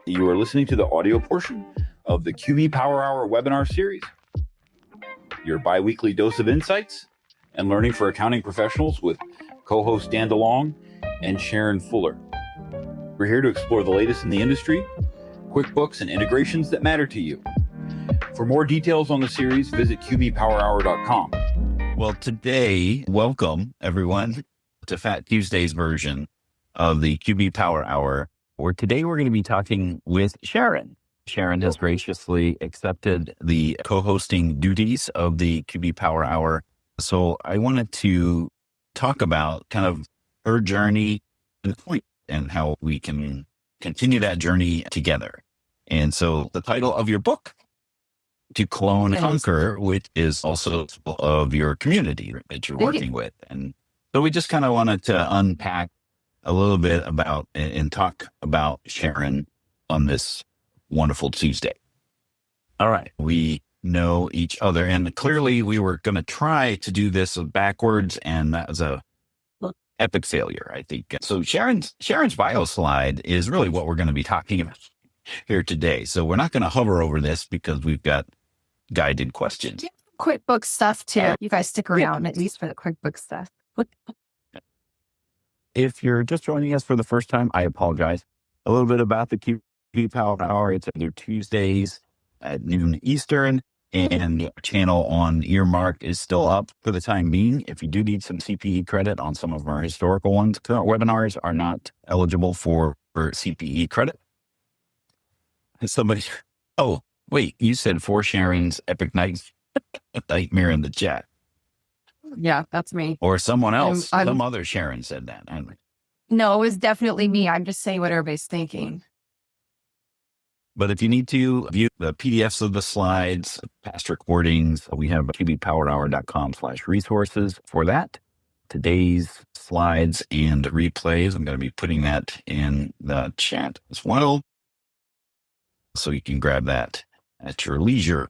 You are listening to the audio portion of the QB Power Hour webinar series, your biweekly dose of insights and learning for accounting professionals with co-host Dan DeLong and Sharrin Fuller. We're here to explore the latest in the industry, QuickBooks, and integrations that matter to you. For more details on the series, visit qbpowerhour.com. Well, today, welcome everyone to Fat Tuesday's version of the QB Power Hour, where today we're going to be talking with Sharrin. Sharrin has graciously accepted the co-hosting duties of the QB Power Hour. So I wanted to talk about kind of her journey to the point and how we can continue that journey together. And so the title of your book, To Clone and Conquer, which is also of your community that you're working with. And so we just kind of wanted to unpack a little bit about and talk about Sharrin on this wonderful Tuesday. All right. We know each other, and clearly we were going to try to do this backwards, and that was a epic failure, I think. So Sharrin's bio slide is really what we're going to be talking about here today. So we're not going to hover over this because we've got guided questions. QuickBooks stuff too. You guys stick around at least for the QuickBooks stuff. If you're just joining us for the first time, I apologize. A little bit about the QB Power Hour. It's every Tuesdays at noon Eastern, and the channel on Earmark is still up for the time being. If you do need some CPE credit on some of our historical ones, current webinars are not eligible for CPE credit. Somebody, oh, wait, you said for Sharrin's epic nightmare in the chat. Yeah, that's me. Or someone else, some other Sharrin said that. No, it was definitely me. I'm just saying what everybody's thinking. But if you need to view the PDFs of the slides, past recordings, we have qbpowerhour.com/resources for that. Today's slides and replays, I'm going to be putting that in the chat as well, so you can grab that at your leisure.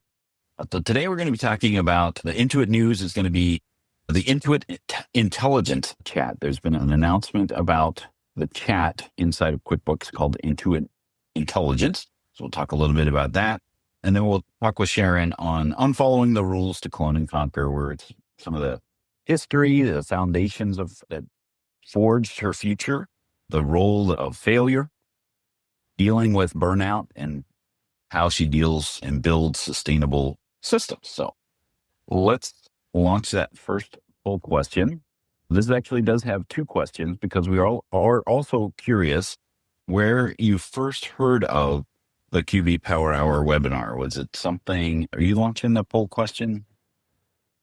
So today we're going to be talking about the Intuit news is going to be the Intuit Intelligence chat. There's been an announcement about the chat inside of QuickBooks called Intuit Intelligence. So we'll talk a little bit about that. And then we'll talk with Sharrin on unfollowing the rules to clone and conquer, where it's some of the history, the foundations of that forged her future, the role of failure, dealing with burnout, and how she deals and builds sustainable systems. So let's launch that first poll question. This actually does have two questions because we are also curious where you first heard of the QB Power Hour webinar. Was it something, are you launching the poll question,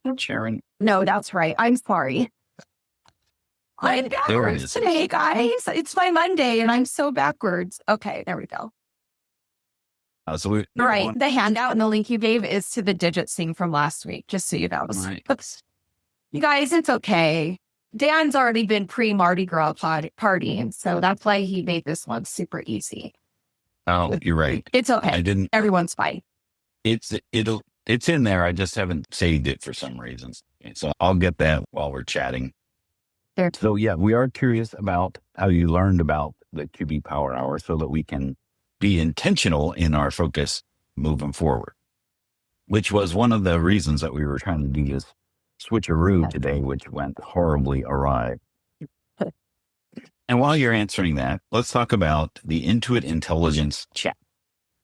Sharrin? No, that's right. I'm sorry. I'm backwards today, guys. It's my Monday and I'm so backwards. Okay, there we go. Right. The handout and the link you gave is to the digits thing from last week, just so you know. Right. Oops. You guys, it's okay. Dan's already been pre-Mardi Gras partying, so that's why he made this one super easy. Oh, you're right. It's okay. Everyone's fine. It's in there. I just haven't saved it for some reason. So I'll get that while we're chatting. There. So yeah, we are curious about how you learned about the QB Power Hour so that we can be intentional in our focus moving forward, which was one of the reasons that we were trying to do this switcheroo today, which went horribly awry. And while you're answering that, let's talk about the Intuit Intelligence chat.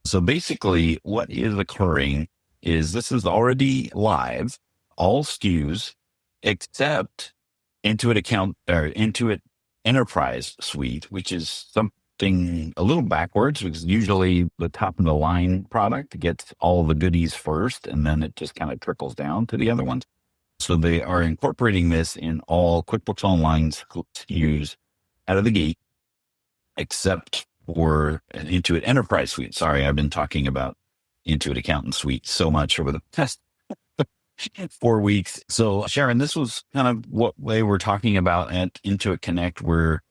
So basically what is occurring is this is already live, all SKUs, except Intuit Enterprise Suite, which is something a little backwards because usually the top of the line product gets all the goodies first and then it just kind of trickles down to the other ones. So they are incorporating this in all QuickBooks Online SKUs out of the gate, except for an Intuit Enterprise Suite. Sorry, I've been talking about Intuit Accountant Suite so much over the past 4 weeks. So Sharrin, this was kind of what they were talking about at Intuit Connect, where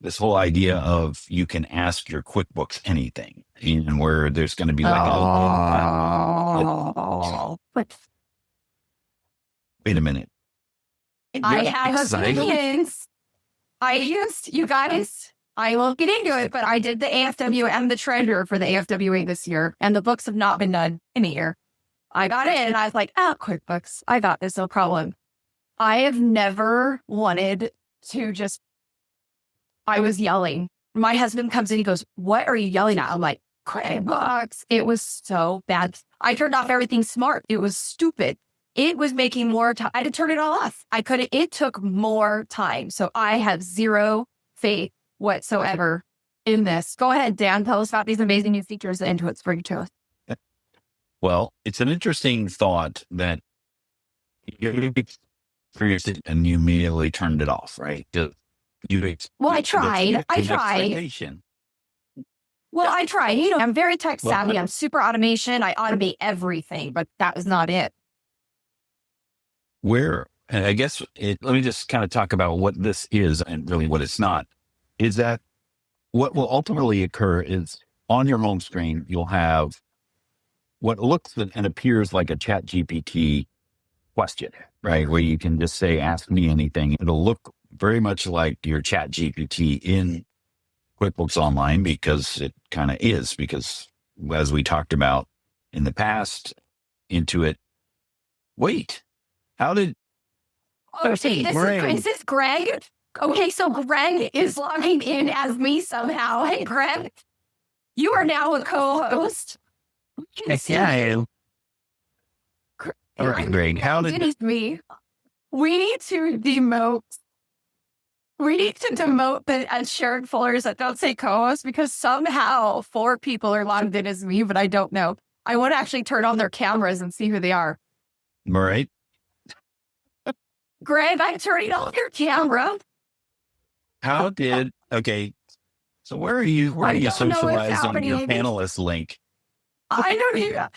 this whole idea of you can ask your QuickBooks anything, and where there's going to be like wait a minute. I have opinions. You guys, I won't get into it, but I did the AFW and the treasurer for the AFWA this year, and the books have not been done in a year. I got in and I was like, QuickBooks, I got this, no problem. I have never wanted to I was yelling. My husband comes in, he goes, what are you yelling at? I'm like, QuickBooks. It was so bad. I turned off everything smart. It was stupid. It was making more time. I had to turn it all off. It took more time. So I have zero faith whatsoever in this. Go ahead, Dan. Tell us about these amazing new features that Intuit's bringing to us. Well, it's an interesting thought that you experienced it and you immediately turned it off, right? I tried. Well, I tried. I'm very tech savvy. I'm super automation. I automate everything, but that was not it. And I guess let me just kind of talk about what this is and really what it's not. Is that what will ultimately occur is on your home screen, you'll have what looks and appears like a Chat GPT question, right? Where you can just say, ask me anything. It'll look very much like your Chat GPT in QuickBooks Online because it kind of is, because as we talked about in the past, Intuit, how did... Is this Greg? Okay, so Greg is logging in as me somehow. Hey, Greg, you are now a co-host. Yeah, I am. All right, Greg, how did... It is me. We need to demote the Sharrin Fullers that don't say co-host because somehow 4 people are logged in as me, but I don't know. I want to actually turn on their cameras and see who they are. All right. Greg, I'm turning on your camera. Okay. So where are you socializing your panelist link? I don't even,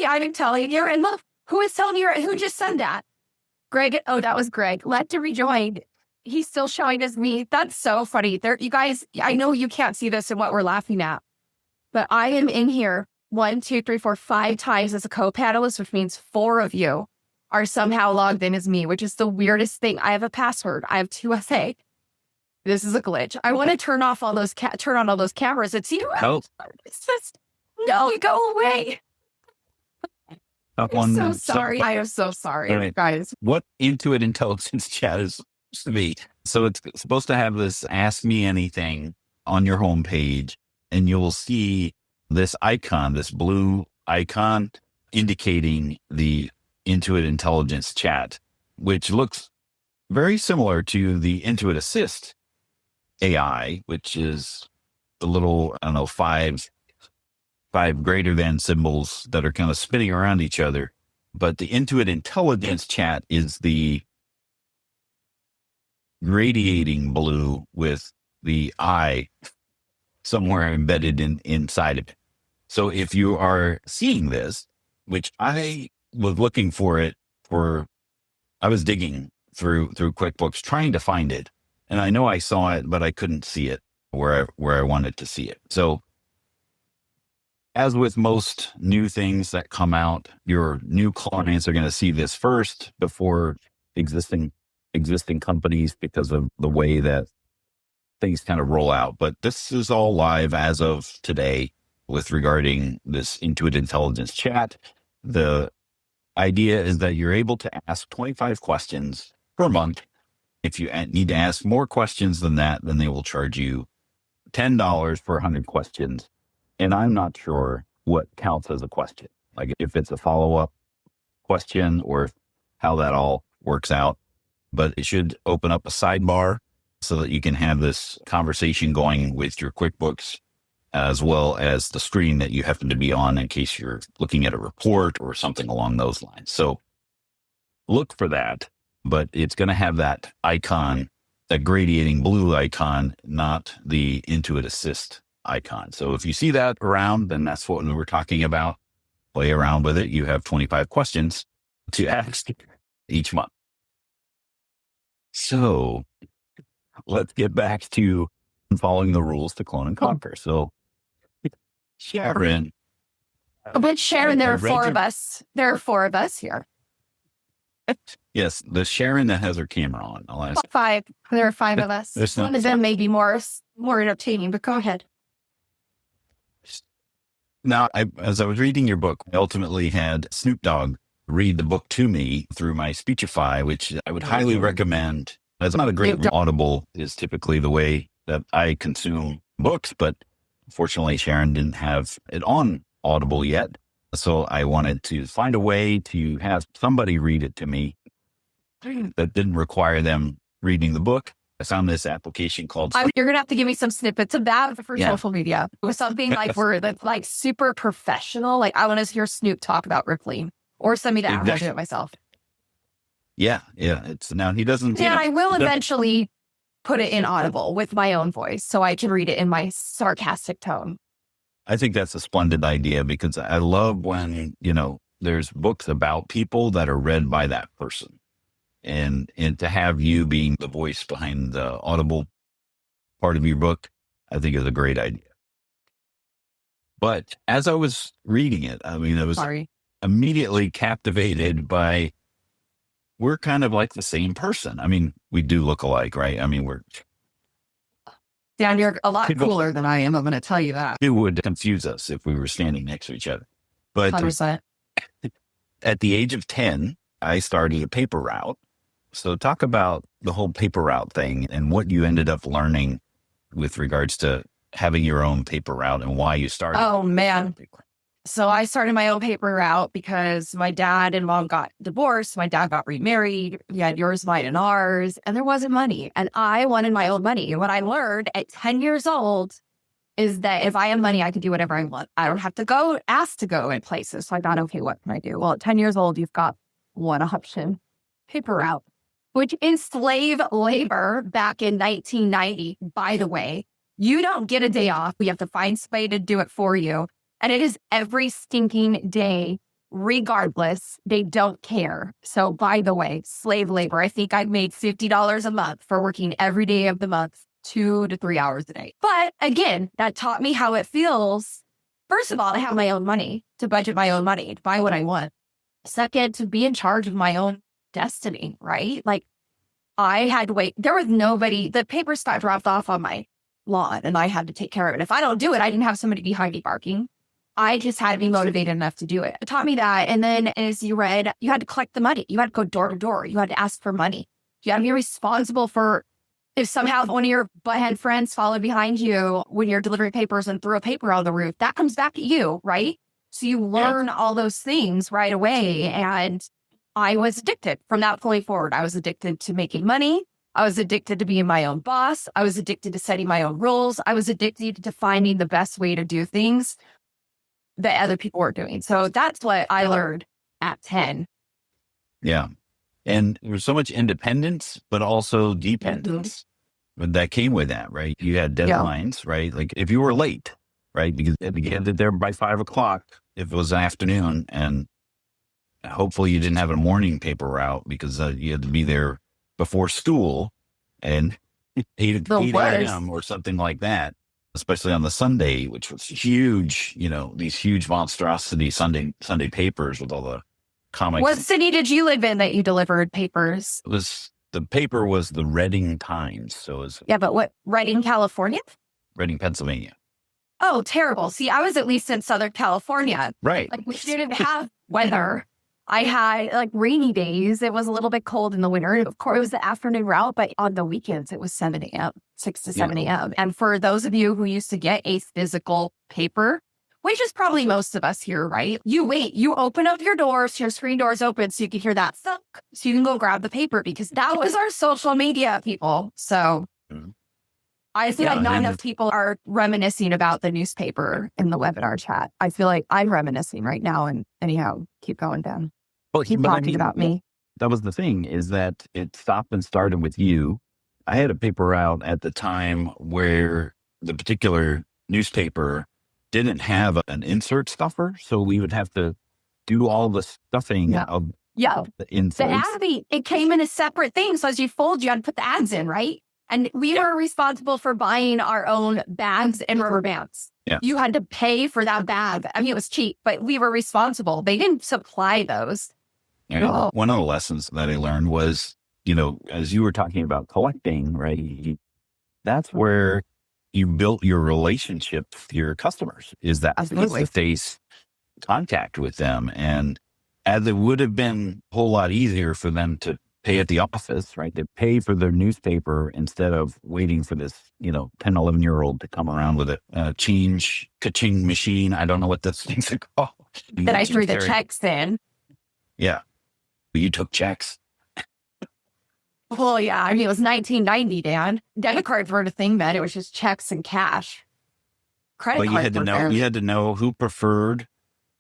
I'm telling you, and look, who is telling you, who just said that? Greg, that was Greg. Let to rejoin. He's still showing as me. That's so funny. You guys, I know you can't see this and what we're laughing at, but I am in here 1, 2, 3, 4, 5 times as a co-panelist, which means 4 of you are somehow logged in as me, which is the weirdest thing. I have a password. I have 2FA. This is a glitch. I want to turn off all those turn on all those cameras. It's you. Oh. No, go away. I'm so sorry. I am so sorry, guys. What Intuit Intelligence Chat is supposed to be. So it's supposed to have this Ask Me Anything on your homepage, and you'll see this icon, this blue icon indicating the Intuit Intelligence Chat, which looks very similar to the Intuit Assist AI, which is the little, 5 greater than symbols that are kind of spinning around each other. But the Intuit Intelligence Chat is the radiating blue with the eye somewhere embedded inside of it. So if you are seeing this, which I was looking for it I was digging through QuickBooks trying to find it. And I know I saw it, but I couldn't see it where I wanted to see it. So as with most new things that come out, your new clients are going to see this first before existing companies because of the way that things kind of roll out. But this is all live as of today with regarding this Intuit Intelligence Chat. The idea is that you're able to ask 25 questions per month. If you need to ask more questions than that, then they will charge you $10 per 100 questions. And I'm not sure what counts as a question, like if it's a follow-up question or how that all works out. But it should open up a sidebar so that you can have this conversation going with your QuickBooks, as well as the screen that you happen to be on in case you're looking at a report or something along those lines. So look for that, but it's going to have that icon, that gradiating blue icon, not the Intuit Assist icon. So if you see that around, then that's what we're talking about. Play around with it. You have 25 questions to ask each month. So let's get back to following the rules to clone and conquer. So Sharrin. But Sharrin, there are 4 of us. There are 4 of us here. Yes, the Sharrin that has her camera on. I'll ask. 5. There are 5 of us. There's One not- of them may be more entertaining, but go ahead. Now, as I was reading your book, I ultimately had Snoop Dogg read the book to me through my Speechify, which I would highly recommend. It's not a great Audible is typically the way that I consume books, but unfortunately, Sharrin didn't have it on Audible yet. So I wanted to find a way to have somebody read it to me that didn't require them reading the book. I found this application called... You're going to have to give me some snippets of that for social media. With something like that's like super professional. Like I want to hear Snoop talk about rippling or send me the app. I'll do it myself. Yeah. It's now he doesn't... And I will eventually put it in Audible with my own voice so I can read it in my sarcastic tone. I think that's a splendid idea because I love when, there's books about people that are read by that person. And to have you being the voice behind the Audible part of your book, I think is a great idea. But as I was reading it, I was immediately captivated by, we're kind of like the same person. We do look alike, right? we're... Dan, you're a lot cooler than I am. I'm going to tell you that. It would confuse us if we were standing next to each other. But 100%. At the age of 10, I started a paper route. So talk about the whole paper route thing and what you ended up learning with regards to having your own paper route and why you started. Oh, man. So I started my own paper route because my dad and mom got divorced. My dad got remarried. We had yours, mine, and ours. And there wasn't money. And I wanted my own money. And what I learned at 10 years old is that if I have money, I can do whatever I want. I don't have to ask to go in places. So I thought, okay, what can I do? Well, at 10 years old, you've got one option, paper route, which is slave labor back in 1990. By the way, you don't get a day off. We have to find somebody to do it for you. And it is every stinking day, regardless. They don't care. So by the way, slave labor, I think I made $50 a month for working every day of the month, 2 to 3 hours a day. But again, that taught me how it feels. First of all, to have my own money, to budget my own money, to buy what I want. Second, to be in charge of my own destiny, right? Like I had to wait. There was nobody, the papers got dropped off on my lawn and I had to take care of it. If I don't do it, I didn't have somebody behind me barking. I just had to be motivated enough to do it. It taught me that. And then as you read, you had to collect the money. You had to go door to door. You had to ask for money. You had to be responsible for if somehow one of your butthead friends followed behind you when you're delivering papers and threw a paper on the roof, that comes back at you, right? So you learn all those things right away. And I was addicted from that point forward. I was addicted to making money. I was addicted to being my own boss. I was addicted to setting my own rules. I was addicted to finding the best way to do things that other people were doing. So that's what I learned at 10. Yeah. And there was so much independence, but also dependence. But that came with that, right? You had deadlines, right? Like if you were late, right? Because you had to get there by 5 o'clock if it was afternoon. And hopefully you didn't have a morning paper route because you had to be there before school and 8 a.m. or something like that. Especially on the Sunday, which was huge, these huge monstrosity Sunday papers with all the comics. What city did you live in that you delivered papers? The paper was the Reading Times. So it was. Yeah, but what, Reading, California? Reading, Pennsylvania. Oh, terrible. See, I was at least in Southern California. Right. Like we didn't have weather. I had like rainy days. It was a little bit cold in the winter. Of course, it was the afternoon route, but on the weekends, it was 7 a.m., 6 to 7 a.m. And for those of you who used to get a physical paper, which is probably most of us here, right? You wait, you open up your doors, your screen doors open so you can hear that thunk, so you can go grab the paper because that was our social media, people. So I feel like not enough people are reminiscing about the newspaper in the webinar chat. I feel like I'm reminiscing right now. And anyhow, keep going down. Well, keep talking about me. That was the thing, is that it stopped and started with you. I had a paper route at the time where the particular newspaper didn't have an insert stuffer. So we would have to do all the stuffing of the inserts. The ad, it came in a separate thing. So as you fold, you had to put the ads in, right? And we were responsible for buying our own bags and rubber bands. Yeah. You had to pay for that bag. I mean, it was cheap, but we were responsible. They didn't supply those. And Oh. one of the lessons that I learned was, as you were talking about collecting, right? That's where you built your relationship with your customers, is that Absolutely. face-to-face contact with them. And as it would have been a whole lot easier for them to pay at the office, right? They pay for their newspaper instead of waiting for this, 10, 11-year-old to come around with a ka-ching machine. I don't know what those things are called. Then I threw the checks in. Yeah. You took checks. Well, yeah. I mean, it was 1990, Dan. Debit cards weren't a thing then. It was just checks and cash. Credit But cards you had to know who preferred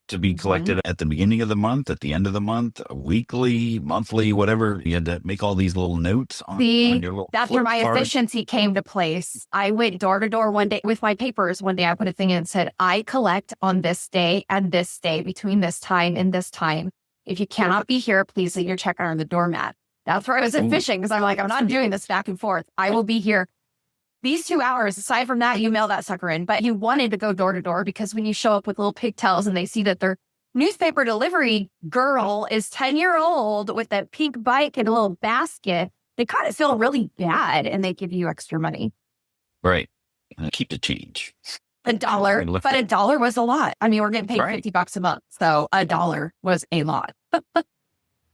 to be collected at the beginning of the month, at the end of the month, weekly, monthly, whatever. You had to make all these little notes on your little that's where my card. efficiency came to place. I went door to door one day with my papers. One day I put a thing in and said, I collect on this day and this day between this time and this time. If you cannot be here, please leave your check on the doormat. That's where I was efficient because I'm like, I'm not doing this back and forth. I will be here. These 2 hours, aside from that, you mail that sucker in. But you wanted to go door to door because when you show up with little pigtails and they see that their newspaper delivery girl is 10-year-old with that pink bike and a little basket, they kind of feel really bad and they give you extra money. Right. Keep the change. $1. But $1 was a lot. I mean, we're getting paid $50 a month. So $1 was a lot.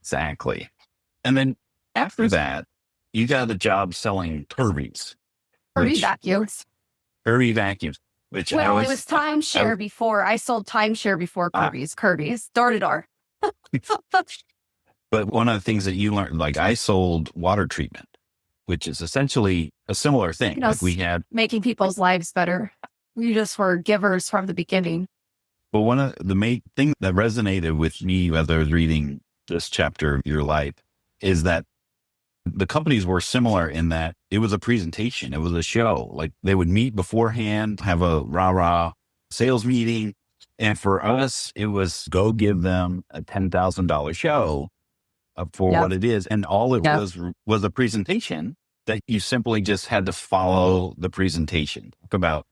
Exactly. And then after that, you got a job selling Kirby's. Kirby vacuums. Kirby vacuums. Which it was timeshare before. I sold timeshare before Kirby's. Kirby's. Door to door. But one of the things that you learned, like I sold water treatment, which is essentially a similar thing. Like we had making people's lives better. We just were givers from the beginning. But one of the main thing that resonated with me as I was reading this chapter of your life is that the companies were similar in that it was a presentation. It was a show. Like they would meet beforehand, have a rah-rah sales meeting. And for us, it was go give them a $10,000 show for what it is. And all it was a presentation that you simply just had to follow the presentation. Talk about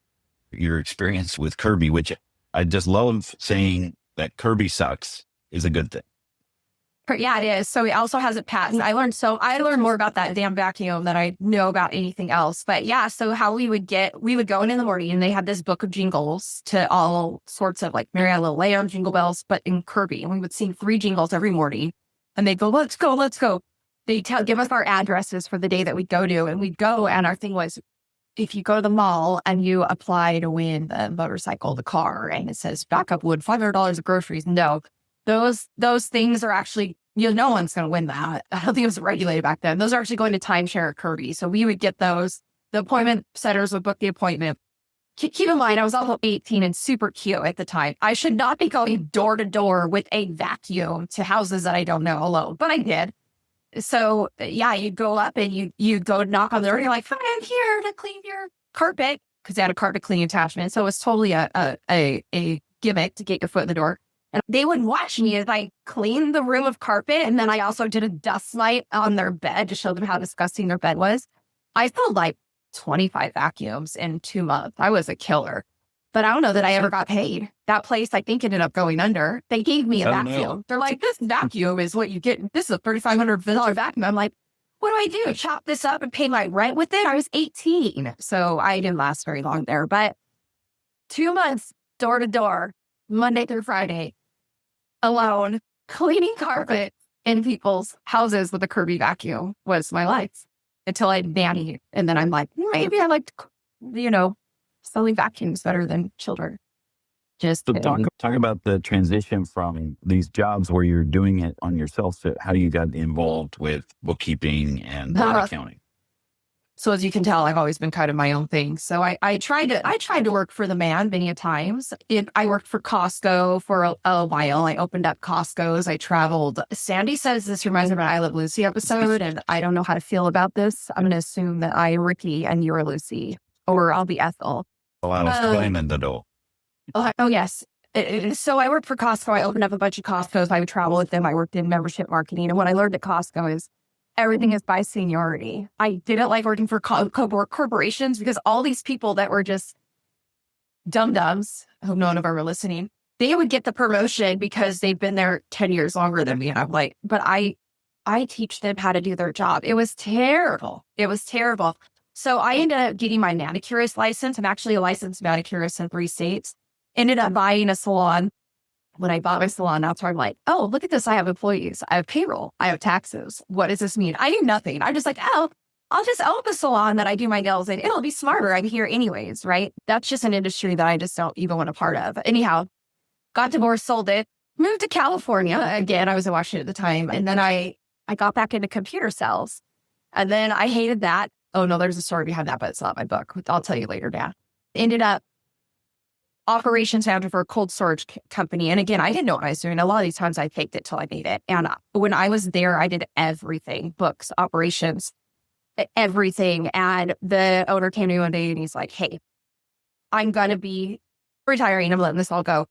your experience with Kirby, which I just love saying that Kirby sucks is a good thing. Yeah, it is. So it also has a patent. I learned more about that damn vacuum than I know about anything else. But yeah, so how we would go in the morning and they had this book of jingles to all sorts of like Mary Had a Little Lamb, Jingle Bells, but in Kirby. And we would sing 3 jingles every morning and they'd go, let's go, let's go. They give us our addresses for the day that we'd go to. And we'd go and our thing was, if you go to the mall and you apply to win the motorcycle, the car, and it says backup wood, $500 of groceries. No, those things are actually, no one's going to win that. I don't think it was regulated back then. Those are actually going to timeshare at Kirby. So we would get those. The appointment setters would book the appointment. Keep in mind, I was also 18 and super cute at the time. I should not be going door to door with a vacuum to houses that I don't know alone, but I did. So yeah, you go up and you go knock on the door and you're like, hi, I'm here to clean your carpet, because they had a carpet cleaning attachment. So it was totally a gimmick to get your foot in the door. And they would watch me as I cleaned the room of carpet. And then I also did a dust mite on their bed to show them how disgusting their bed was. I sold like 25 vacuums in 2 months. I was a killer. But I don't know that I ever got paid. That place, I think, ended up going under. They gave me a vacuum. No. They're like, this vacuum is what you get. This is a $3,500 vacuum. I'm like, what do I do? Chop this up and pay my rent with it? I was 18. So I didn't last very long there. But 2 months, door to door, Monday through Friday, alone, cleaning carpet in people's houses with a Kirby vacuum was my life until I nannied. And then I'm like, maybe I like, selling vacuums better than children. Just so talk about the transition from these jobs where you're doing it on yourself to how you got involved with bookkeeping and accounting. So as you can tell, I've always been kind of my own thing. So I tried to work for the man many a times. I worked for Costco for a while. I opened up Costco's. I traveled. Sandy says this reminds me of an I Love Lucy episode, and I don't know how to feel about this. I'm going to assume that I am Ricky and you're Lucy, or I'll be Ethel. I was claiming the door. Oh, yes. So I worked for Costco. I opened up a bunch of Costco's. I would travel with them. I worked in membership marketing. And what I learned at Costco is everything is by seniority. I didn't like working for corporations because all these people that were just dum-dums, I hope none of them are listening, they would get the promotion because they've been there 10 years longer than me. And I'm like, but I teach them how to do their job. It was terrible. It was terrible. So I ended up getting my manicurist license. I'm actually a licensed manicurist in 3 states. Ended up buying a salon. When I bought my salon, that's where I'm like, oh, look at this. I have employees. I have payroll. I have taxes. What does this mean? I knew nothing. I'm just like, oh, I'll just own the salon that I do my nails in. It'll be smarter. I'm here anyways, right? That's just an industry that I just don't even want a part of. Anyhow, got divorced, sold it, moved to California. Again, I was in Washington at the time. And then I got back into computer sales. And then I hated that. Oh, no, there's a story behind that, but it's not my book. I'll tell you later, Dan. Ended up operations manager for a cold storage company. And again, I didn't know what I was doing. A lot of these times I faked it till I made it. And when I was there, I did everything, books, operations, everything. And the owner came to me one day and he's like, hey, I'm going to be retiring. I'm letting this all go.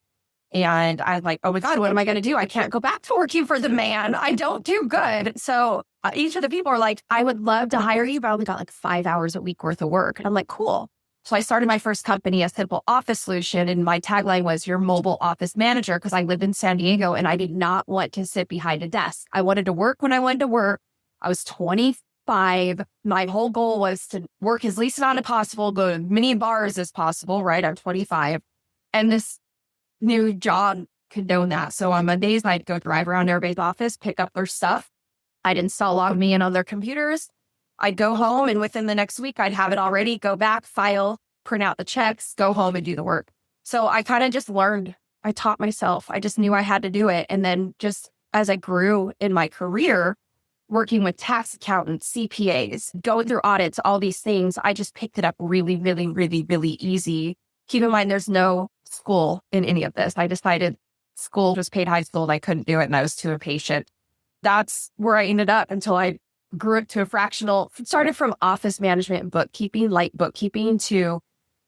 And I was like, oh my God, what am I going to do? I can't go back to working for the man. I don't do good. So each of the people are like, I would love to hire you, but I only got like 5 hours a week worth of work. And I'm like, cool. So I started my first company, a simple office solution. And my tagline was your mobile office manager, because I lived in San Diego and I did not want to sit behind a desk. I wanted to work when I wanted to work. I was 25. My whole goal was to work as least amount as possible, go to as many bars as possible, right? I'm 25. And this new job condone that. So on Mondays, I'd go drive around everybody's office, pick up their stuff. I'd install log me in on their computers. I'd go home and within the next week, I'd have it already, go back, file, print out the checks, go home and do the work. So I kind of just learned, I taught myself. I just knew I had to do it. And then just as I grew in my career, working with tax accountants, CPAs, going through audits, all these things, I just picked it up really, really, really, really easy. Keep in mind, there's no school in any of this. I decided school just paid high school and I couldn't do it and I was too impatient. That's where I ended up until I grew up to a fractional, started from office management and bookkeeping, light bookkeeping, to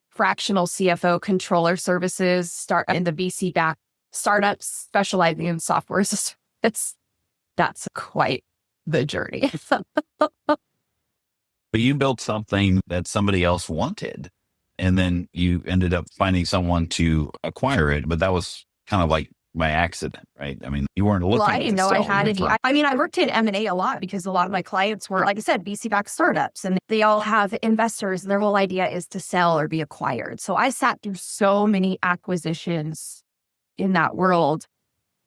fractional CFO controller services, start in the VC back startups specializing in software. That's quite the journey. But you built something that somebody else wanted, and then you ended up finding someone to acquire it. But that was kind of like by accident, right? I mean, you weren't looking. Well, I didn't know I had any. I worked in M&A a lot because a lot of my clients were, like I said, VC-backed startups, and they all have investors, and their whole idea is to sell or be acquired. So I sat through so many acquisitions in that world.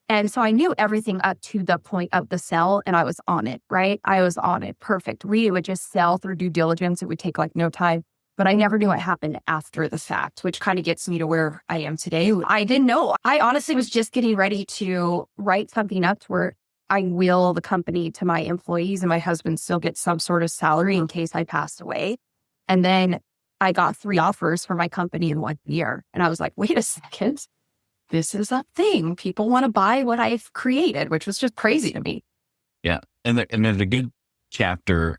And so I knew everything up to the point of the sell, and I was on it, right? I was on it. Perfect. We would just sell through due diligence. It would take like no time. But I never knew what happened after the fact, which kind of gets me to where I am today. I didn't know. I honestly was just getting ready to write something up to where I will the company to my employees and my husband still gets some sort of salary in case I passed away. And then I got 3 offers for my company in 1 year. And I was like, wait a second, this is a thing. People want to buy what I've created, which was just crazy to me. Yeah. And there's a good chapter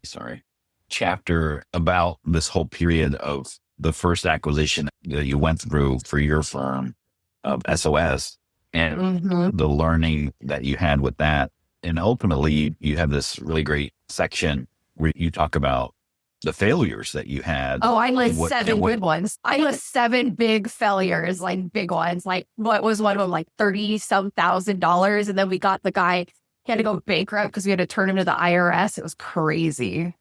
about this whole period of the first acquisition that you went through for your firm of SOS and the learning that you had with that. And ultimately, you have this really great section where you talk about the failures that you had. Oh, I list 7 good ones. I list 7 big failures, like big ones. Like what was one of them, like $30-some thousand. And then we got the guy, he had to go bankrupt because we had to turn him to the IRS. It was crazy.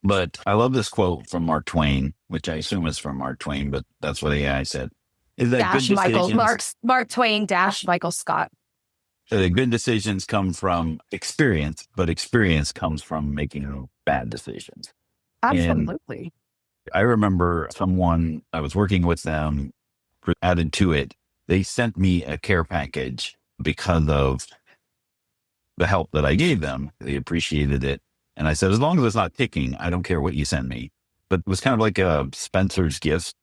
But I love this quote from Mark Twain, which I assume is from Mark Twain, but that's what AI said. Is that dash good Michael, decisions, Mark Twain dash Michael Scott. Good decisions come from experience, but experience comes from making bad decisions. Absolutely. And I remember someone, I was working with them at Intuit. They sent me a care package because of the help that I gave them. They appreciated it. And I said, as long as it's not ticking, I don't care what you send me. But it was kind of like a Spencer's gift.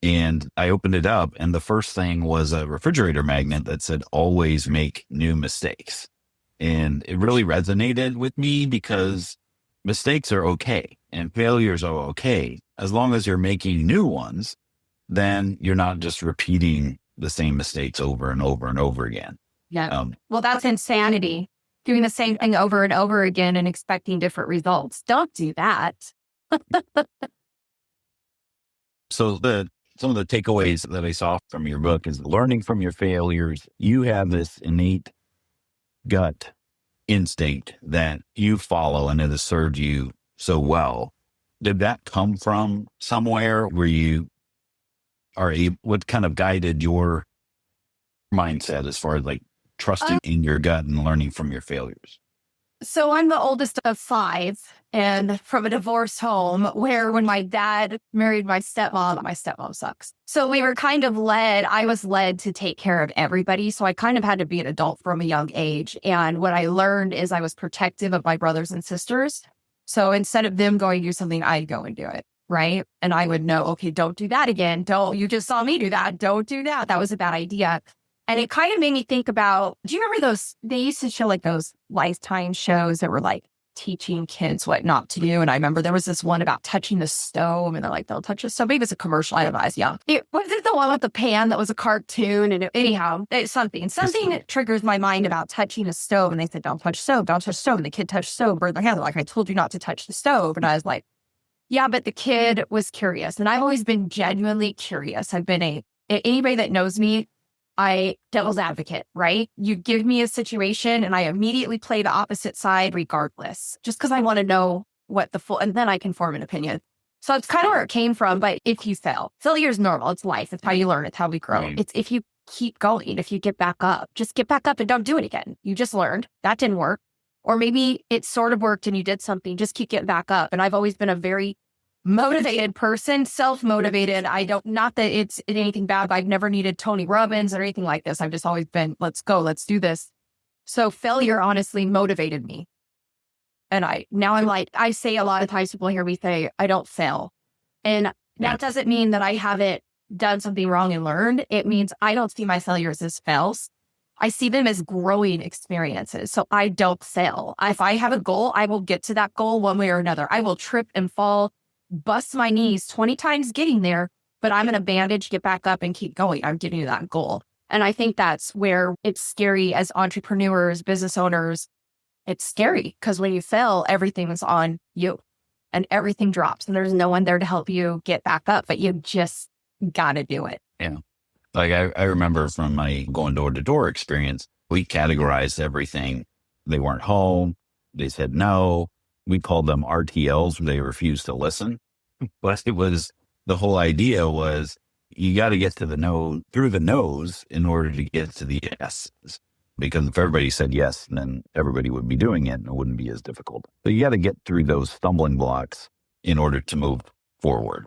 And I opened it up, and the first thing was a refrigerator magnet that said, always make new mistakes. And it really resonated with me because mistakes are okay and failures are okay. As long as you're making new ones, then you're not just repeating the same mistakes over and over and over again. Yeah. Well, that's insanity. Doing the same thing over and over again and expecting different results. Don't do that. So the some of the takeaways that I saw from your book is learning from your failures. You have this innate gut instinct that you follow and it has served you so well. Did that come from somewhere where you are what kind of guided your mindset as far as like trusting in your gut and learning from your failures? So I'm the oldest of 5 and from a divorced home where when my dad married my stepmom sucks. So we were kind of I was led to take care of everybody. So I kind of had to be an adult from a young age. And what I learned is I was protective of my brothers and sisters. So instead of them going to do something, I'd go and do it. Right. And I would know, okay, don't do that again. You just saw me do that. Don't do that. That was a bad idea. And it kind of made me think about, do you remember they used to show like those Lifetime shows that were like teaching kids what not to do. And I remember there was this one about touching the stove and they're like, don't touch the stove. Maybe it was a commercial. I don't know. I was young. Was it the one with the pan that was a cartoon? And anyhow, something that triggers my mind about touching a stove. And they said, don't touch stove. And the kid touched stove, burned their hand. They're like, I told you not to touch the stove. And I was like, yeah, but the kid was curious. And I've always been genuinely curious. I've been anybody that knows me, devil's advocate, right? You give me a situation and I immediately play the opposite side regardless, just because I want to know and then I can form an opinion. So it's kind of where it came from. But if you failure is normal. It's life. It's how you learn. It's how we grow. Right. It's if you keep going, if you get back up, just get back up and don't do it again. You just learned that didn't work. Or maybe it sort of worked and you did something, just keep getting back up. And I've always been a very motivated person, self-motivated. Not that it's anything bad, but I've never needed Tony Robbins or anything like this. I've just always been, let's go, let's do this. So failure honestly motivated me. And I say a lot of times people hear me say, I don't fail. And that doesn't mean that I haven't done something wrong and learned. It means I don't see my failures as fails. I see them as growing experiences. So I don't fail. If I have a goal, I will get to that goal one way or another. I will trip and fall, bust my knees 20 times getting there, but I'm going to bandage, get back up and keep going. I'm getting to that goal. And I think that's where it's scary as entrepreneurs, business owners. It's scary because when you fail, everything's on you and everything drops and there's no one there to help you get back up, but you just got to do it. Yeah. Like I remember from my going door to door experience, we categorized everything. They weren't home. They said no. We called them RTLs. They refused to listen. But the whole idea was you got to get to the no through the no's in order to get to the yeses. Because if everybody said yes, then everybody would be doing it and it wouldn't be as difficult. So you got to get through those stumbling blocks in order to move forward.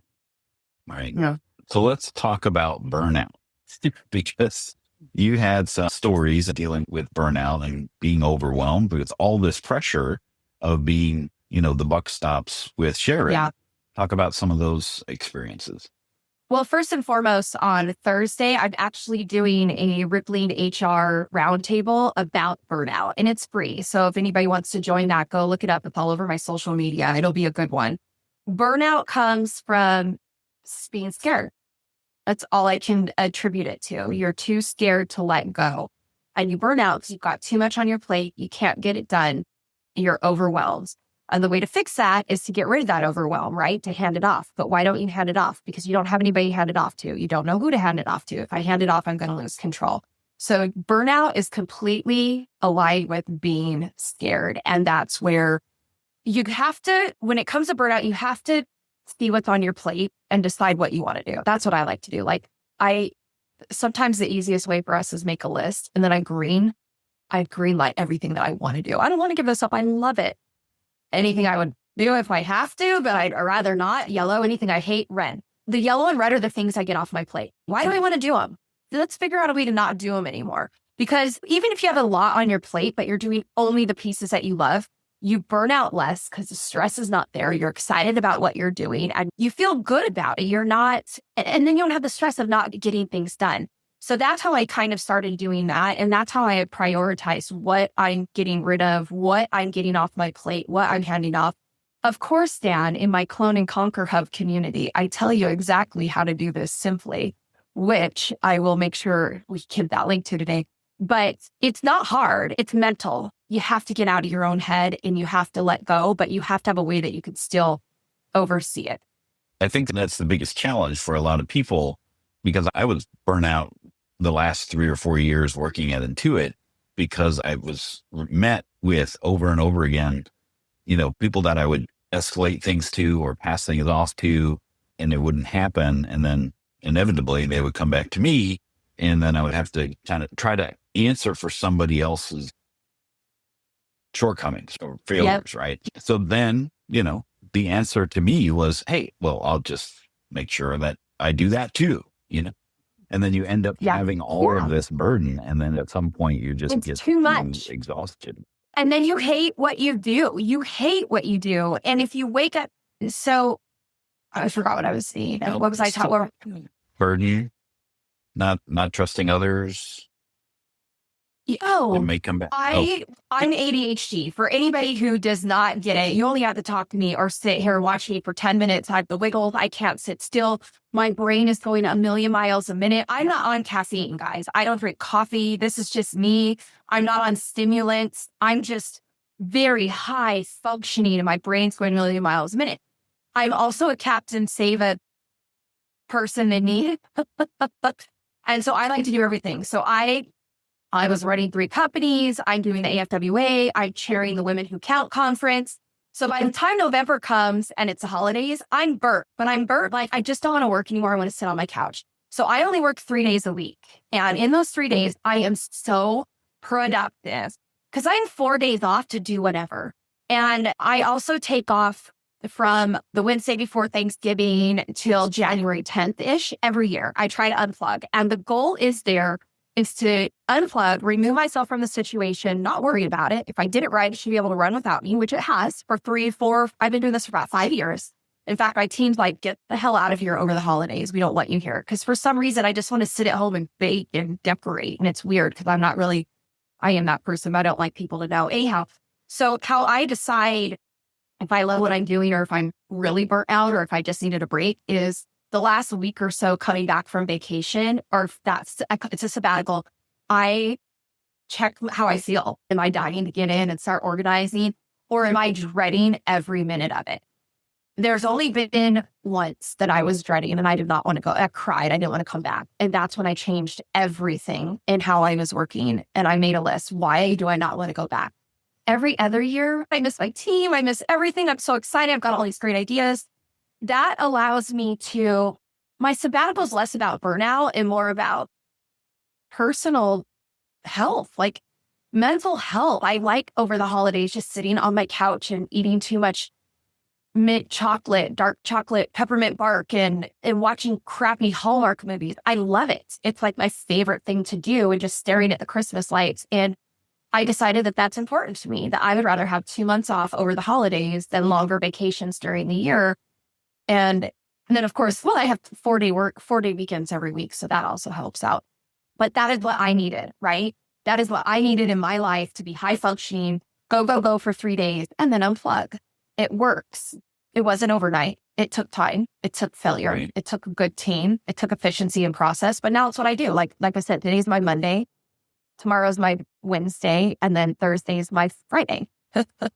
Right. Yeah. So let's talk about burnout because you had some stories dealing with burnout and being overwhelmed because all this pressure of being, the buck stops with Sharrin. Yeah. Talk about some of those experiences. Well, first and foremost, on Thursday, I'm actually doing a Rippling HR roundtable about burnout, and it's free. So if anybody wants to join that, go look it up. It's all over my social media. It'll be a good one. Burnout comes from being scared. That's all I can attribute it to. You're too scared to let go. And you burn out because you've got too much on your plate. You can't get it done. You're overwhelmed. And the way to fix that is to get rid of that overwhelm, right? To hand it off. But why don't you hand it off? Because you don't have anybody to hand it off to. You don't know who to hand it off to. If I hand it off, I'm going to lose control. So burnout is completely aligned with being scared. And that's where you have to, when it comes to burnout, you have to see what's on your plate and decide what you want to do. That's what I like to do. Sometimes the easiest way for us is make a list and then I green light everything that I want to do. I don't want to give this up. I love it. Anything I would do if I have to, but I'd rather not. Yellow, anything I hate, red. The yellow and red are the things I get off my plate. Why do I want to do them? Let's figure out a way to not do them anymore. Because even if you have a lot on your plate, but you're doing only the pieces that you love, you burn out less because the stress is not there. You're excited about what you're doing and you feel good about it. And then you don't have the stress of not getting things done. So that's how I kind of started doing that. And that's how I prioritize what I'm getting rid of, what I'm getting off my plate, what I'm handing off. Of course, Dan, in my Clone and Conquer Hub community, I tell you exactly how to do this simply, which I will make sure we give that link to today. But it's not hard. It's mental. You have to get out of your own head and you have to let go, but you have to have a way that you can still oversee it. I think that's the biggest challenge for a lot of people because I was burnt out the last 3 or 4 years working at Intuit, because I was met with over and over again, people that I would escalate things to or pass things off to, and it wouldn't happen. And then inevitably they would come back to me, and then I would have to kind of try to answer for somebody else's shortcomings or failures. Yep. Right. So then, the answer to me was, hey, well, I'll just make sure that I do that too, and then you end up having all of this burden. And then at some point you just get too much exhausted. And then you hate what you do. You hate what you do. And if you wake up, so I forgot what I was saying. What was I talking about? Burden, not trusting others. It may come back. I'm ADHD. For anybody who does not get it, you only have to talk to me or sit here and watch me for 10 minutes. I have the wiggles. I can't sit still. My brain is going a million miles a minute. I'm not on caffeine, guys. I don't drink coffee. This is just me. I'm not on stimulants. I'm just very high functioning and my brain's going a million miles a minute. I'm also a Captain Save a person in need. And so I like to do everything. So I was running 3 companies. I'm doing the AFWA. I'm chairing the Women Who Count conference. So by the time November comes and it's the holidays, I'm burnt. But I'm burnt like I just don't want to work anymore. I want to sit on my couch. So I only work 3 days a week. And in those 3 days, I am so productive because I have 4 days off to do whatever. And I also take off from the Wednesday before Thanksgiving till January 10th-ish every year. I try to unplug. And the goal is to unplug, remove myself from the situation, not worry about it. If I did it right, it should be able to run without me, which it has for 3, 4, I've been doing this for about 5 years. In fact, my team's like, get the hell out of here over the holidays. We don't want you here. Because for some reason, I just want to sit at home and bake and decorate. And it's weird because I am that person, but I don't like people to know. Anyhow, so how I decide if I love what I'm doing or if I'm really burnt out or if I just needed a break is the last week or so coming back from vacation, or if it's a sabbatical, I check how I feel. Am I dying to get in and start organizing, or am I dreading every minute of it? There's only been once that I was dreading and I did not want to go. I cried. I didn't want to come back. And that's when I changed everything in how I was working. And I made a list. Why do I not want to go back? Every other year, I miss my team. I miss everything. I'm so excited. I've got all these great ideas. That allows me to, my sabbatical is less about burnout and more about personal health, like mental health. I like over the holidays just sitting on my couch and eating too much mint chocolate, dark chocolate, peppermint bark, and watching crappy Hallmark movies. I love it. It's like my favorite thing to do, and just staring at the Christmas lights. And I decided that that's important to me, that I would rather have 2 months off over the holidays than longer vacations during the year. And then, of course, I have 4-day weekends every week. So that also helps out. But that is what I needed, right? That is what I needed in my life to be high functioning, go for 3 days, and then unplug. It works. It wasn't overnight. It took time. It took failure. Right. It took a good team. It took efficiency and process. But now it's what I do. Like I said, today's my Monday. Tomorrow's my Wednesday. And then Thursday's my Friday. Not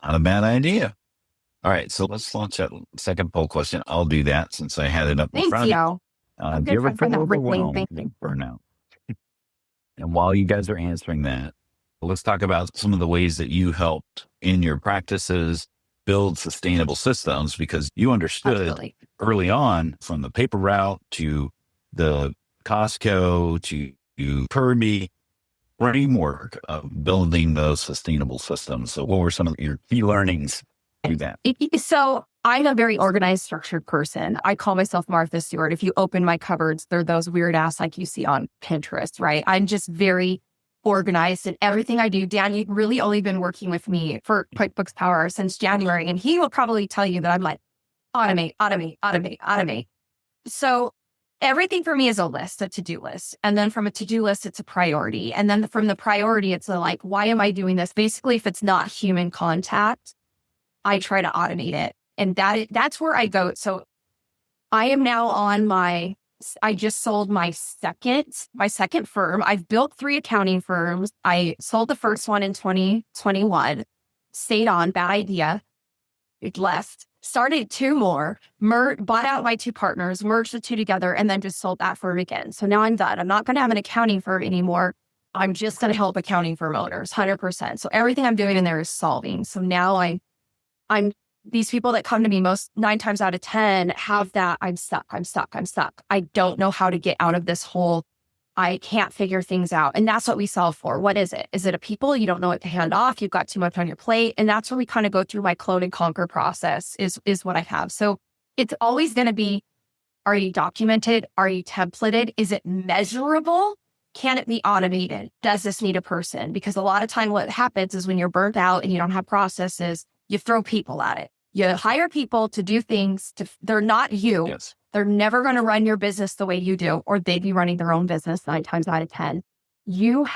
a bad idea. All right. So let's launch that second poll question. I'll do that since I had it up in front. Thank Do you ever feel overwhelmed and burnout? And while you guys are answering that, let's talk about some of the ways that you helped in your practices build sustainable systems, because you understood early on, from the paper route to the Costco to Kirby, framework of building those sustainable systems. So what were some of your key learnings through that? So I'm a very organized, structured person. I call myself Martha Stewart. If you open my cupboards, they're those weird ass like you see on Pinterest, right? I'm just very organized in everything I do. Dan, you've really only been working with me for QuickBooks Power since January, and he will probably tell you that I'm like, automate. So everything for me is a list, a to-do list. And then from a to-do list, it's a priority. And then from the priority, it's like, why am I doing this? Basically, if it's not human contact, I try to automate it. And that's where I go. So I am now I just sold my second firm. I've built 3 accounting firms. I sold the first one in 2021, stayed on, bad idea. It left. started two more, bought out my two partners, merged the two together, and then just sold that firm again. So now I'm done. I'm not going to have an accounting firm anymore. I'm just going to help accounting firm owners, 100%. So everything I'm doing in there is solving. So now I'm these people that come to me 9 times out of 10 have that I'm stuck. I don't know how to get out of this hole. I can't figure things out. And that's what we solve for. What is it? Is it a people? You don't know what to hand off. You've got too much on your plate. And that's where we kind of go through my clone and conquer process is what I have. So it's always going to be, are you documented? Are you templated? Is it measurable? Can it be automated? Does this need a person? Because a lot of time what happens is when you're burnt out and you don't have processes, you throw people at it. You hire people to do things. They're not you. Yes. They're never going to run your business the way you do, or they'd be running their own business 9 times out of 10. You're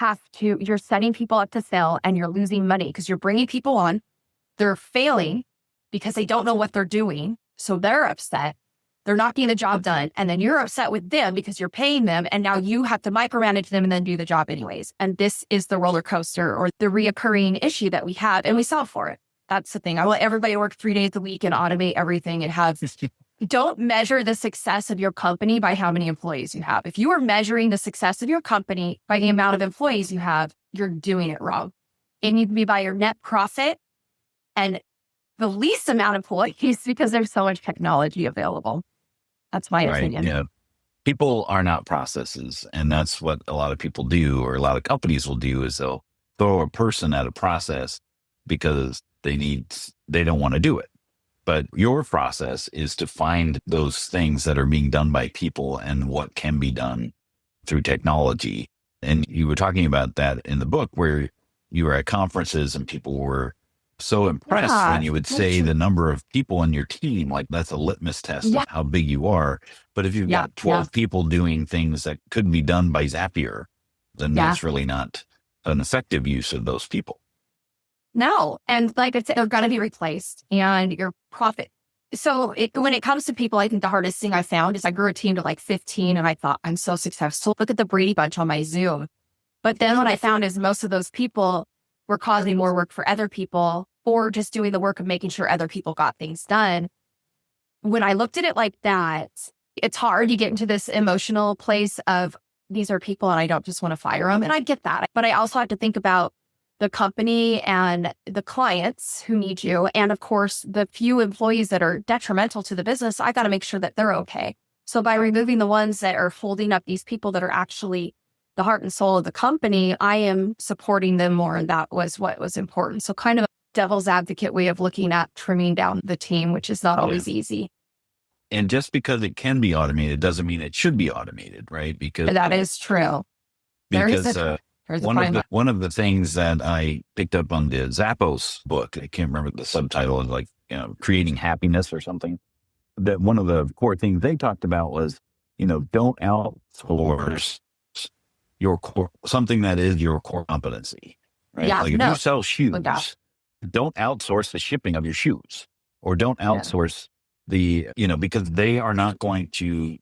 setting people up to fail and you're losing money because you're bringing people on. They're failing because they don't know what they're doing. So they're upset. They're not getting the job done. And then you're upset with them because you're paying them. And now you have to micromanage them and then do the job anyways. And this is the roller coaster or the reoccurring issue that we have. And we solve for it. That's the thing. I want everybody to work 3 days a week and automate everything and have... Don't measure the success of your company by how many employees you have. If you are measuring the success of your company by the amount of employees you have, you're doing it wrong. It needs to be by your net profit and the least amount of employees because there's so much technology available. That's my opinion. Yeah. People are not processes. And that's what a lot of people do, or a lot of companies will do, is they'll throw a person at a process because they don't want to do it. But your process is to find those things that are being done by people and what can be done through technology. And you were talking about that in the book where you were at conferences and people were so impressed when you would say the number of people on your team, like that's a litmus test of how big you are. But if you've got 12 people doing things that could be done by Zapier, then that's really not an effective use of those people. No. And like I said, they're going to be replaced and your profit. So when it comes to people, I think the hardest thing I found is I grew a team to like 15 and I thought I'm so successful. Look at the Brady Bunch on my Zoom. But then what I found is most of those people were causing more work for other people or just doing the work of making sure other people got things done. When I looked at it like that, it's hard. You get into this emotional place of these are people and I don't just want to fire them. And I get that. But I also have to think about the company and the clients who need you. And of course, the few employees that are detrimental to the business, I got to make sure that they're okay. So by removing the ones that are holding up these people that are actually the heart and soul of the company, I am supporting them more. And that was what was important. So kind of a devil's advocate way of looking at trimming down the team, which is not always easy. And just because it can be automated doesn't mean it should be automated, right? Because that is true. Because one of the things that I picked up on the Zappos book, I can't remember the subtitle, is like, creating happiness or something. That one of the core things they talked about was, don't outsource your core, something that is your core competency, right? Yeah, like if you sell shoes, don't outsource the shipping of your shoes, or don't outsource because they are not going to,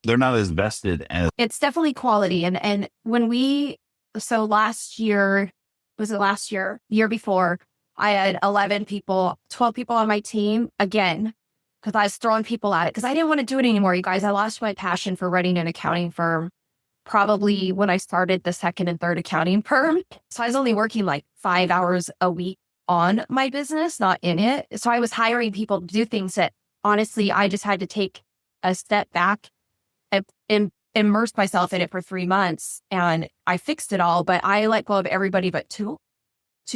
they're not as vested as. It's definitely quality. And when so last year, year before, I had 12 people on my team again, because I was throwing people at it because I didn't want to do it anymore. You guys, I lost my passion for running an accounting firm probably when I started the second and third accounting firm. So I was only working like 5 hours a week on my business, not in it. So I was hiring people to do things that honestly, I just had to take a step back and immerse myself in it for 3 months, and I fixed it all. But I let go of everybody but two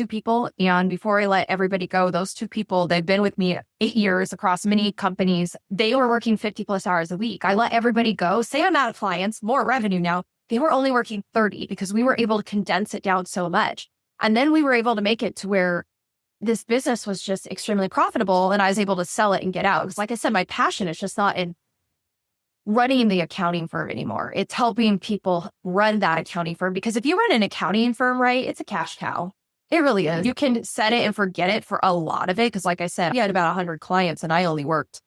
people. And before I let everybody go, those 2 people, they've been with me 8 years across many companies. They were working 50 plus hours a week. I let everybody go, same amount of clients, more revenue now. They were only working 30 because we were able to condense it down so much. And then we were able to make it to where this business was just extremely profitable and I was able to sell it and get out. Because like I said, my passion is just not in running the accounting firm anymore. It's helping people run that accounting firm, because if you run an accounting firm right, it's a cash cow. It really is. You can set it and forget it for a lot of it. Because like I said, we had about 100 clients and I only worked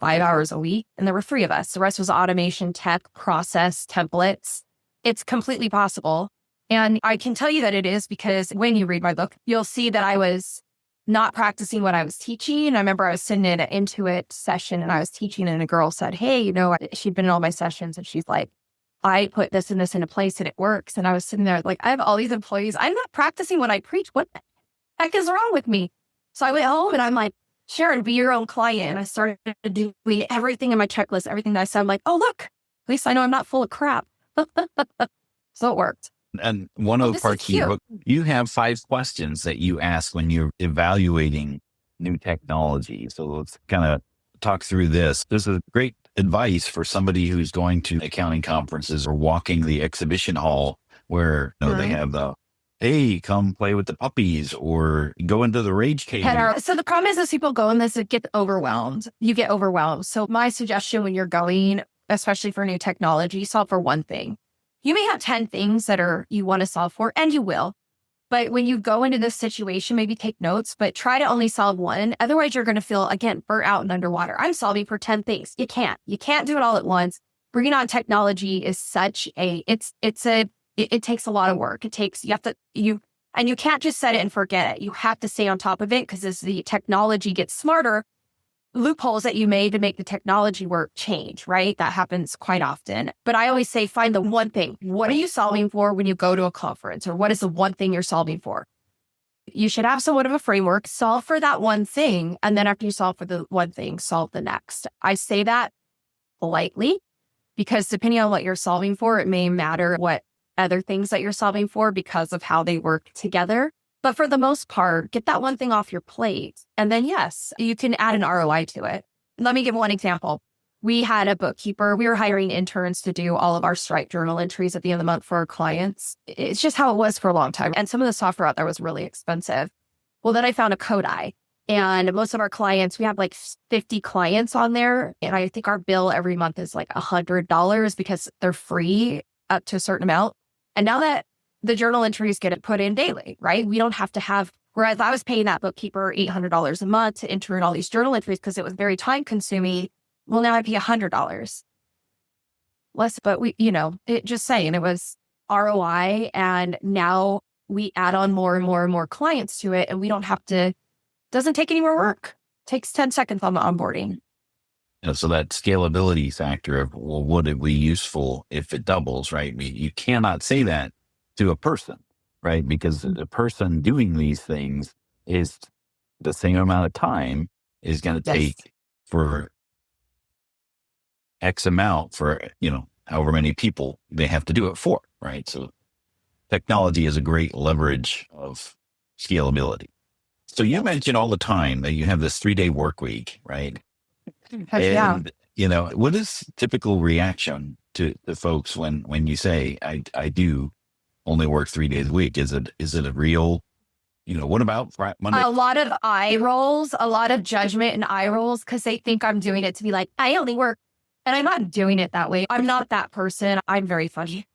5 hours a week. And there were 3 of us. The rest was automation, tech, process, templates. It's completely possible. And I can tell you that it is, because when you read my book, you'll see that I was not practicing what I was teaching. I remember I was sitting in an Intuit session and I was teaching, and a girl said, hey, she'd been in all my sessions, and she's like, I put this and this into place and it works. And I was sitting there like, I have all these employees. I'm not practicing what I preach. What the heck is wrong with me? So I went home and I'm like, Sharrin, be your own client. And I started doing everything in my checklist, everything that I said. I'm like, oh, look, at least I know I'm not full of crap. So it worked. And one of the parts of your book, you have 5 questions that you ask when you're evaluating new technology. So let's kind of talk through this. This is great advice for somebody who's going to accounting conferences or walking the exhibition hall where they have the, hey, come play with the puppies or go into the rage cave. So the problem is people go in this and get overwhelmed. You get overwhelmed. So my suggestion when you're going, especially for new technology, solve for one thing. You may have 10 things that you want to solve for, and you will. But when you go into this situation, maybe take notes, but try to only solve one. Otherwise, you're going to feel, again, burnt out and underwater. I'm solving for 10 things. You can't do it all at once. Bringing on technology is it takes a lot of work. And you can't just set it and forget it. You have to stay on top of it, because as the technology gets smarter, loopholes that you made to make the technology work change, right? That happens quite often. But I always say, find the one thing. What are you solving for when you go to a conference? Or what is the one thing you're solving for? You should have somewhat of a framework, solve for that one thing. And then after you solve for the one thing, solve the next. I say that politely, because depending on what you're solving for, it may matter what other things that you're solving for because of how they work together. But for the most part, get that one thing off your plate. And then, yes, you can add an ROI to it. Let me give one example. We had a bookkeeper. We were hiring interns to do all of our Stripe journal entries at the end of the month for our clients. It's just how it was for a long time. And some of the software out there was really expensive. Well, then I found a Kodai. And most of our clients, we have like 50 clients on there. And I think our bill every month is like $100 because they're free up to a certain amount. And now that the journal entries get put in daily, right? We don't have to have, whereas I was paying that bookkeeper $800 a month to enter in all these journal entries because it was very time consuming. Well, now I pay $100 less, but just saying it was ROI. And now we add on more and more and more clients to it. And we don't have to, doesn't take any more work. It takes 10 seconds on the onboarding. So that scalability factor of, well, would it be useful if it doubles, right? You cannot say that to a person, right? Because the person doing these things is the same amount of time is going to take for X amount for, however many people they have to do it for, right? So technology is a great leverage of scalability. So you mentioned all the time that you have this 3-day work week, right? And, what is typical reaction to the folks when you say, I do only work 3 days a week? Is it a real, what about Monday? A lot of eye rolls, a lot of judgment and eye rolls, because they think I'm doing it to be like, I only work. And I'm not doing it that way. I'm not that person. I'm very funny.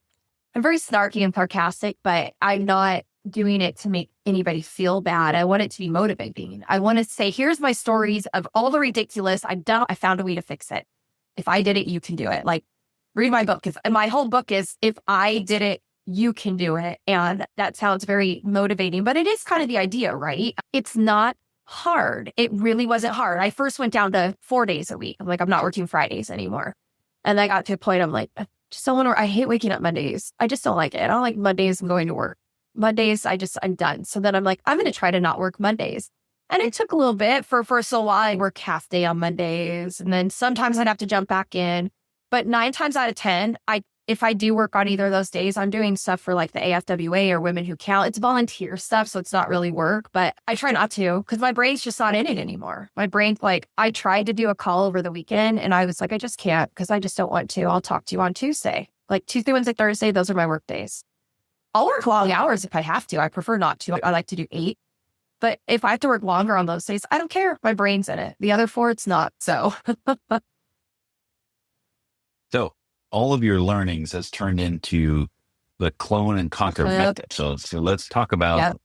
I'm very snarky and sarcastic, but I'm not doing it to make anybody feel bad. I want it to be motivating. I want to say, here's my stories of all the ridiculous I've done. I found a way to fix it. If I did it, you can do it. Like, read my book. And my whole book is, if I did it, you can do it. And that sounds very motivating, but it is kind of the idea, right? It's not hard. It really wasn't hard. I first went down to 4 days a week. I'm like, I'm not working Fridays anymore. And I got to a point, I'm like, I hate waking up Mondays. I just don't like it. I don't like Mondays. I'm going to work. Mondays, I'm done. So then I'm like, I'm going to try to not work Mondays. And it took a little bit for a while. I work half day on Mondays. And then sometimes I'd have to jump back in. But 9 times out of 10, if I do work on either of those days, I'm doing stuff for like the AFWA or Women Who Count. It's volunteer stuff, so it's not really work, but I try not to because my brain's just not in it anymore. My brain's like, I tried to do a call over the weekend and I was like, I just can't because I just don't want to. I'll talk to you on Tuesday. Like Tuesday, Wednesday, Thursday, those are my work days. I'll work long hours if I have to. I prefer not to. I like to do 8. But if I have to work longer on those days, I don't care. My brain's in it. The other 4, it's not. So. So all of your learnings has turned into the clone and conquer method. So let's talk about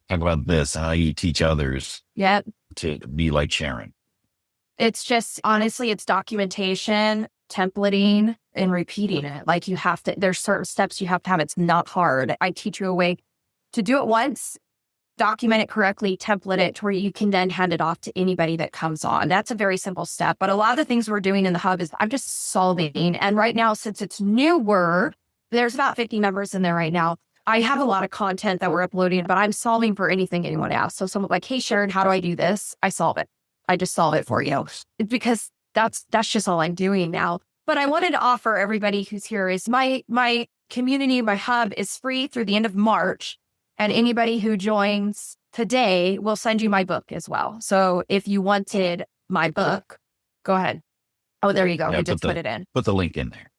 this, how you teach others to be like Sharrin. It's just, honestly, it's documentation, templating, and repeating it. Like there's certain steps you have to have. It's not hard. I teach you a way to do it once, document it correctly, template it to where you can then hand it off to anybody that comes on. That's a very simple step. But a lot of the things we're doing in the hub is I'm just solving. And right now, since it's newer, there's about 50 members in there right now. I have a lot of content that we're uploading, but I'm solving for anything anyone asks. So someone like, hey, Sharrin, how do I do this? I solve it. I just solve it for you. It's because that's just all I'm doing now. But I wanted to offer everybody who's here is my community, my hub is free through the end of March. And anybody who joins today will send you my book as well. So if you wanted my book, go ahead. Oh, there you go. Yeah, I just put it in. Put the link in there.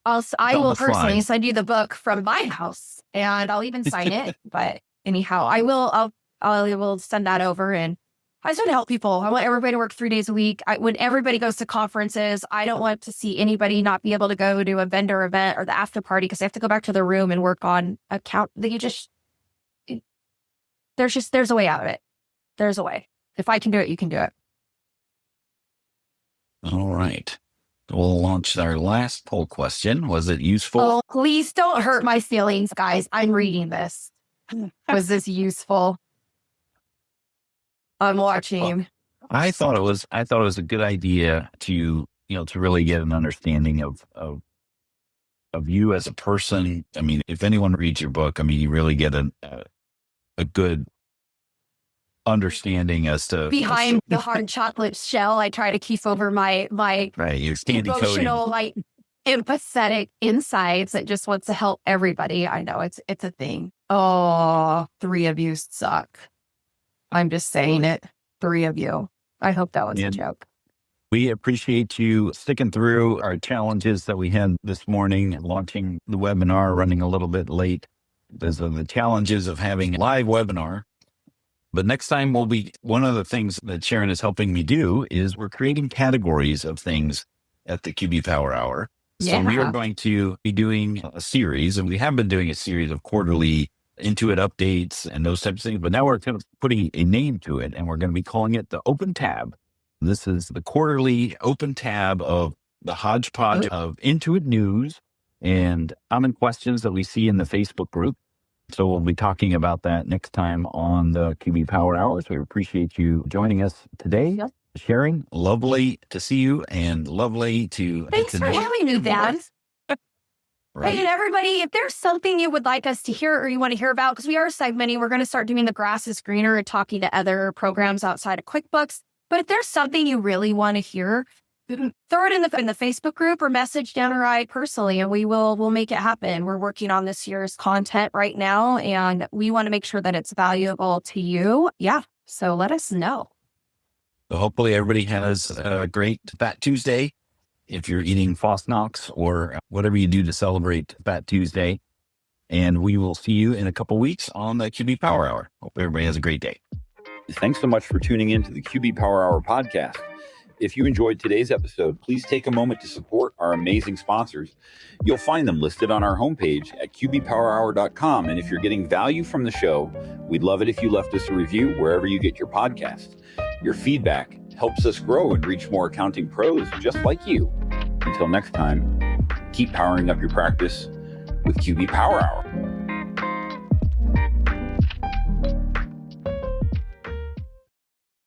I will personally send you the book from my house, and I'll even sign it. But anyhow, I will send that over, and I just want to help people. I want everybody to work 3 days a week. When everybody goes to conferences, I don't want to see anybody not be able to go to a vendor event or the after party because they have to go back to their room and work on account. There's a way out of it. There's a way. If I can do it, you can do it. All right. We'll launch our last poll question. Was it useful? Oh, please don't hurt my feelings, guys. I'm reading this. Was this useful? I'm watching. I thought it was a good idea to really get an understanding of you as a person. I mean, if anyone reads your book, I mean, you really get a good understanding as to behind the hard chocolate shell. I try to keep over my right, your candy emotional, coating. Empathetic insights that just wants to help everybody. I know it's a thing. Oh, 3 of you suck. I'm just saying it. 3 of you. I hope that was a joke. We appreciate you sticking through our challenges that we had this morning, launching the webinar, running a little bit late. Those are the challenges of having a live webinar. But next time one of the things that Sharrin is helping me do is we're creating categories of things at the QB Power Hour. So we are going to be doing a series, and we have been doing a series of quarterly Intuit updates and those types of things. But now we're kind of putting a name to it, and we're going to be calling it the Open Tab. This is the quarterly Open Tab of the hodgepodge of Intuit news and common questions that we see in the Facebook group. So we'll be talking about that next time on the QB Power Hours. We appreciate you joining us today. Yep. Sharrin, lovely to see you and lovely to... Thanks for having me, Dan. Right. And everybody, if there's something you would like us to hear or you want to hear about, because we are segmenting, we're going to start doing the grass is greener and talking to other programs outside of QuickBooks. But if there's something you really want to hear, throw it in the Facebook group or message Dan or I personally, and we'll make it happen. We're working on this year's content right now, and we want to make sure that it's valuable to you. Yeah. So let us know. So hopefully everybody has a great Fat Tuesday. If you're eating Fosnox or whatever you do to celebrate Fat Tuesday. And we will see you in a couple weeks on the QB Power Hour. Hope everybody has a great day. Thanks so much for tuning in to the QB Power Hour podcast. If you enjoyed today's episode, please take a moment to support our amazing sponsors. You'll find them listed on our homepage at qbpowerhour.com. And if you're getting value from the show, we'd love it if you left us a review wherever you get your podcast. Your feedback helps us grow and reach more accounting pros just like you. Until next time, keep powering up your practice with QB Power Hour.